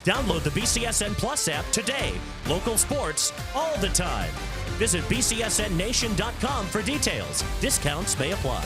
Download the BCSN Plus app today. Local sports all the time. Visit bcsnnation.com for details. Discounts may apply.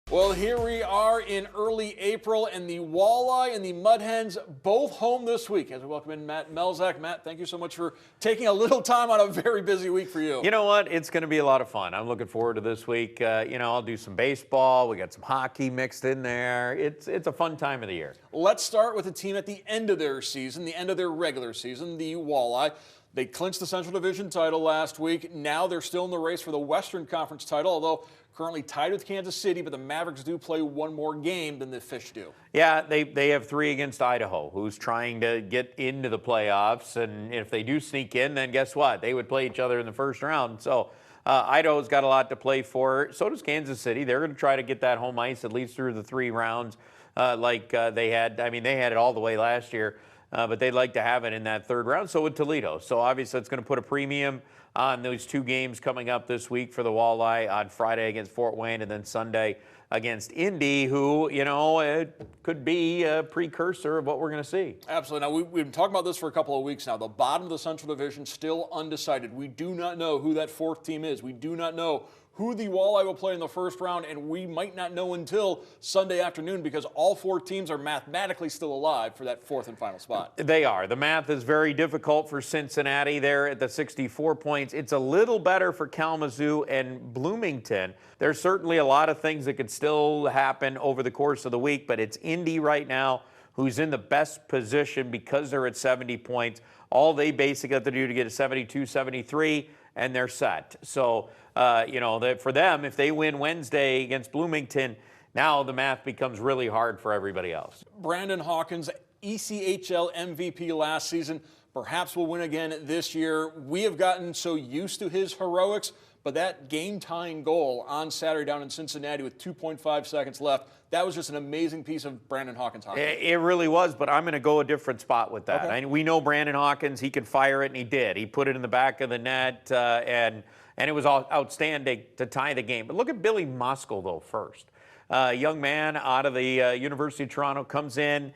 Well, here we are in early April, and the Walleye and the Mud Hens both home this week. As we welcome in Matt Melzak. Matt, thank you so much for taking a little time on a very busy week for you. You know what? It's going to be a lot of fun. I'm looking forward to this week. I'll do some baseball. We got some hockey mixed in there. It's a fun time of the year. Let's start with a team at the end of their season, the end of their regular season, the Walleye. They clinched the Central Division title last week. Now they're still in the race for the Western Conference title, although currently tied with Kansas City, but the Mavericks do play one more game than the Fish do. Yeah, they have 3 against Idaho, who's trying to get into the playoffs. And if they do sneak in, then guess what? They would play each other in the first round. So Idaho's got a lot to play for. So does Kansas City. They're going to try to get that home ice at least through the 3 rounds they had. I mean, they had it all the way last year. But they'd like to have it in that 3rd round. So would Toledo. So obviously it's going to put a premium on those 2 games coming up this week for the Walleye on Friday against Fort Wayne and then Sunday against Indy, who, it could be a precursor of what we're going to see. Absolutely. Now, we've been talking about this for a couple of weeks now. The bottom of the Central Division still undecided. We do not know who that 4th team is. We do not know who the Walleye will play in the first round, and we might not know until Sunday afternoon because all 4 teams are mathematically still alive for that 4th and final spot. They are. The math is very difficult for Cincinnati there at the 64 points. It's a little better for Kalamazoo and Bloomington. There's certainly a lot of things that could still happen over the course of the week, but it's Indy right now who's in the best position because they're at 70 points. All they basically have to do to get a 72, 73, and they're set. So, for them, if they win Wednesday against Bloomington, now the math becomes really hard for everybody else. Brandon Hawkins, ECHL MVP last season, perhaps will win again this year. We have gotten so used to his heroics, but that game-tying goal on Saturday down in Cincinnati with 2.5 seconds left, that was just an amazing piece of Brandon Hawkins hockey. It really was, but I'm going to go a different spot with that. Okay. We know Brandon Hawkins, he could fire it, and he did. He put it in the back of the net, and it was outstanding to tie the game. But look at Billy Moskal, though, first. Young man out of the University of Toronto, comes in,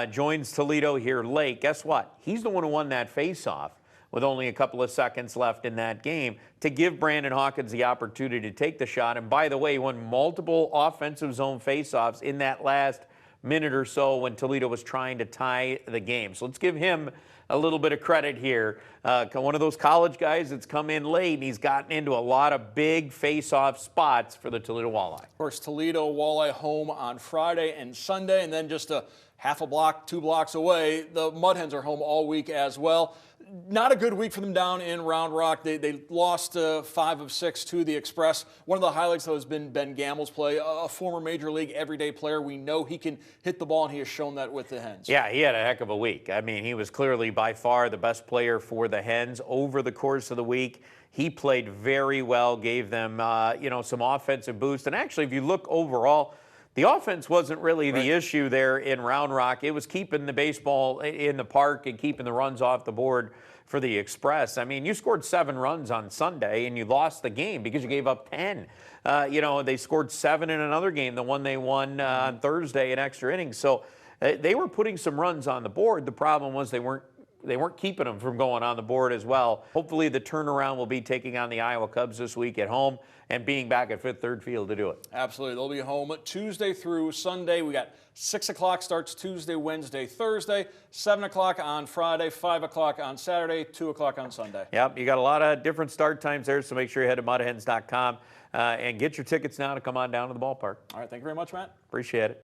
joins Toledo here late. Guess what? He's the one who won that faceoff with only a couple of seconds left in that game to give Brandon Hawkins the opportunity to take the shot. And by the way, he won multiple offensive zone faceoffs in that last minute or so when Toledo was trying to tie the game. So let's give him a little bit of credit here. One of those college guys that's come in late, and he's gotten into a lot of big face-off spots for the Toledo Walleye. Of course, Toledo Walleye home on Friday and Sunday, and then just a half a block, 2 blocks away, the Mud Hens are home all week as well. Not a good week for them down in Round Rock. They lost 5 of 6 to the Express. One of the highlights, though, has been Ben Gamble's play, a former Major League everyday player. We know he can hit the ball, and he has shown that with the Hens. Yeah, he had a heck of a week. I mean, he was clearly by far the best player for the Hens over the course of the week. He played very well, gave them, some offensive boost. And actually, if you look overall, the offense wasn't really the issue there in Round Rock. It was keeping the baseball in the park and keeping the runs off the board for the Express. I mean, you scored 7 runs on Sunday and you lost the game because you gave up 10. They scored 7 in another game, the one they won on Thursday in extra innings. So they were putting some runs on the board. The problem was they weren't keeping them from going on the board as well. Hopefully the turnaround will be taking on the Iowa Cubs this week at home and being back at Fifth Third Field to do it. Absolutely. They'll be home Tuesday through Sunday. We got 6 o'clock starts Tuesday, Wednesday, Thursday, 7 o'clock on Friday, 5 o'clock on Saturday, 2 o'clock on Sunday. Yep, you got a lot of different start times there, so make sure you head to mudhens.com and get your tickets now to come on down to the ballpark. All right, thank you very much, Matt. Appreciate it.